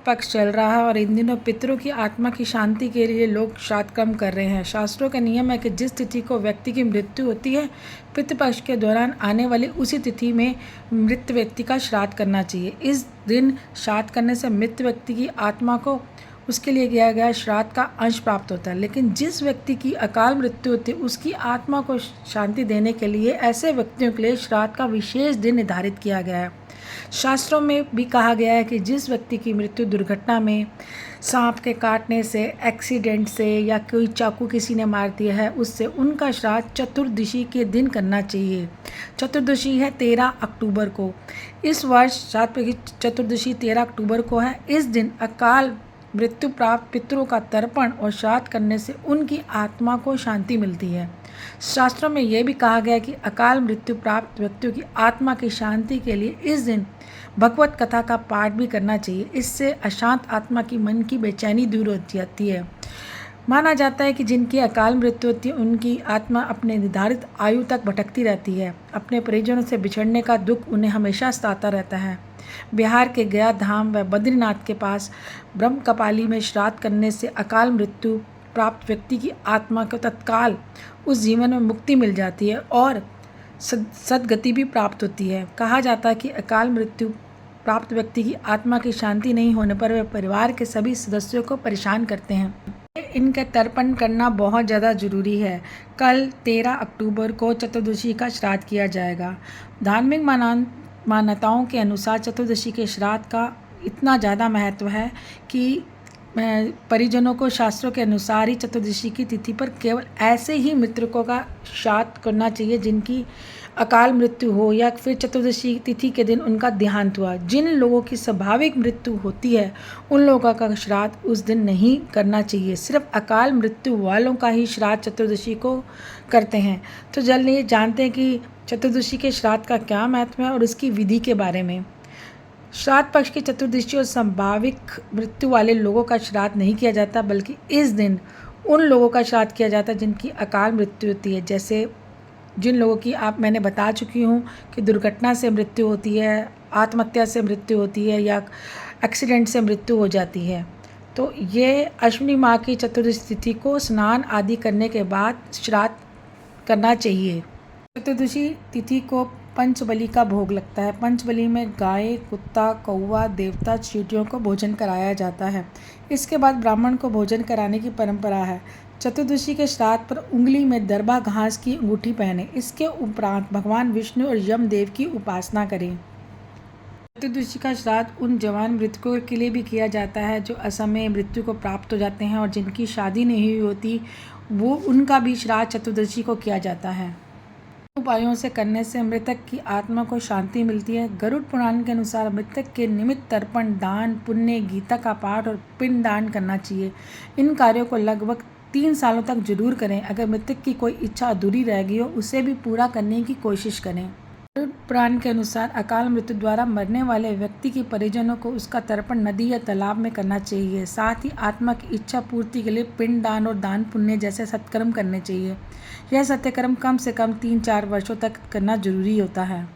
पक्ष चल रहा है और इन दिनों पितरों की आत्मा की शांति के लिए लोग श्राद्ध कर्म कर रहे हैं। शास्त्रों का नियम है कि जिस तिथि को व्यक्ति की मृत्यु होती है, पितृपक्ष के दौरान आने वाली उसी तिथि में मृत व्यक्ति का श्राद्ध करना चाहिए। इस दिन श्राद्ध करने से मृत व्यक्ति की आत्मा को उसके लिए किया गया श्राद्ध का अंश प्राप्त होता है। लेकिन जिस व्यक्ति की अकाल मृत्यु होती है, उसकी आत्मा को शांति देने के लिए ऐसे व्यक्तियों के लिए श्राद्ध का विशेष दिन निर्धारित किया गया है। शास्त्रों में भी कहा गया है कि जिस व्यक्ति की मृत्यु दुर्घटना में, सांप के काटने से, एक्सीडेंट से या कोई चाकू किसी ने मार दिया है, उससे उनका श्राद्ध चतुर्दशी के दिन करना चाहिए। चतुर्दशी है 13 अक्टूबर को। इस वर्ष श्राद्ध की चतुर्दशी 13 अक्टूबर को है। इस दिन अकाल मृत्यु प्राप्त पितरों का तर्पण और श्राद्ध करने से उनकी आत्मा को शांति मिलती है। शास्त्रों में यह भी कहा गया कि अकाल मृत्यु प्राप्त व्यक्तियों की आत्मा की शांति के लिए इस दिन भगवत कथा का पाठ भी करना चाहिए। इससे अशांत आत्मा की मन की बेचैनी दूर हो जाती है। माना जाता है कि जिनकी अकाल मृत्यु होती है, उनकी आत्मा अपने निर्धारित आयु तक भटकती रहती है। अपने परिजनों से बिछड़ने का दुख उन्हें हमेशा सताता रहता है। बिहार के गया धाम व बद्रीनाथ के पास ब्रह्म कपाली में श्राद्ध करने से अकाल मृत्यु प्राप्त व्यक्ति की आत्मा को तत्काल उस जीवन में मुक्ति मिल जाती है और सद्गति भी प्राप्त होती है। कहा जाता है कि अकाल मृत्यु प्राप्त व्यक्ति की आत्मा की शांति नहीं होने पर वे परिवार के सभी सदस्यों को परेशान करते हैं। इनका तर्पण करना बहुत ज़्यादा ज़रूरी है। कल 13 अक्टूबर को चतुर्दशी का श्राद्ध किया जाएगा। धार्मिक मान्यताओं के अनुसार चतुर्दशी के श्राद्ध का इतना ज़्यादा महत्व है कि परिजनों को शास्त्रों के अनुसार ही चतुर्दशी की तिथि पर केवल ऐसे ही मृतकों का श्राद्ध करना चाहिए जिनकी अकाल मृत्यु हो या फिर चतुर्दशी तिथि के दिन उनका देहांत हुआ। जिन लोगों की स्वाभाविक मृत्यु होती है, उन लोगों का श्राद्ध उस दिन नहीं करना चाहिए। सिर्फ अकाल मृत्यु वालों का ही श्राद्ध चतुर्दशी को करते हैं। तो चलिए जानते हैं कि चतुर्दशी के श्राद्ध का क्या महत्व है और उसकी विधि के बारे में। श्राद्ध पक्ष की चतुर्दशी और संभाविक मृत्यु वाले लोगों का श्राद्ध नहीं किया जाता, बल्कि इस दिन उन लोगों का श्राद्ध किया जाता है जिनकी अकाल मृत्यु होती है। जैसे जिन लोगों की मैंने बता चुकी हूँ कि दुर्घटना से मृत्यु होती है, आत्महत्या से मृत्यु होती है या एक्सीडेंट से मृत्यु हो जाती है। तो ये अश्विनी माह की चतुर्दशी तिथि को स्नान आदि करने के बाद श्राद्ध करना चाहिए। चतुर्दशी तिथि को पंचबली का भोग लगता है। पंचबली में गाय, कुत्ता, कौवा, देवता, चींटियों को भोजन कराया जाता है। इसके बाद ब्राह्मण को भोजन कराने की परंपरा है। चतुर्दशी के श्राद्ध पर उंगली में दरबा घास की अंगूठी पहने। इसके उपरांत भगवान विष्णु और यमदेव की उपासना करें। चतुर्दशी का श्राद्ध उन जवान मृतकों के लिए भी किया जाता है जो असमय मृत्यु को प्राप्त हो जाते हैं और जिनकी शादी नहीं हुई होती, वो उनका भी श्राद्ध चतुर्दशी को किया जाता है। उपायों से करने से मृतक की आत्मा को शांति मिलती है। गरुड़ पुराण के अनुसार मृतक के निमित्त तर्पण, दान, पुण्य, गीता का पाठ और पिंड दान करना चाहिए। इन कार्यों को लगभग 3 सालों तक जरूर करें। अगर मृतक की कोई इच्छा अधूरी रह गई हो, उसे भी पूरा करने की कोशिश करें। गरुड़ पुराण के अनुसार अकाल मृत्यु द्वारा मरने वाले व्यक्ति के परिजनों को उसका तर्पण नदी या तालाब में करना चाहिए। साथ ही आत्मा की इच्छा पूर्ति के लिए पिंड दान और दान पुण्य जैसे सत्कर्म करने चाहिए। यह सत्यकर्म कम से कम 3-4 वर्षों तक करना जरूरी होता है।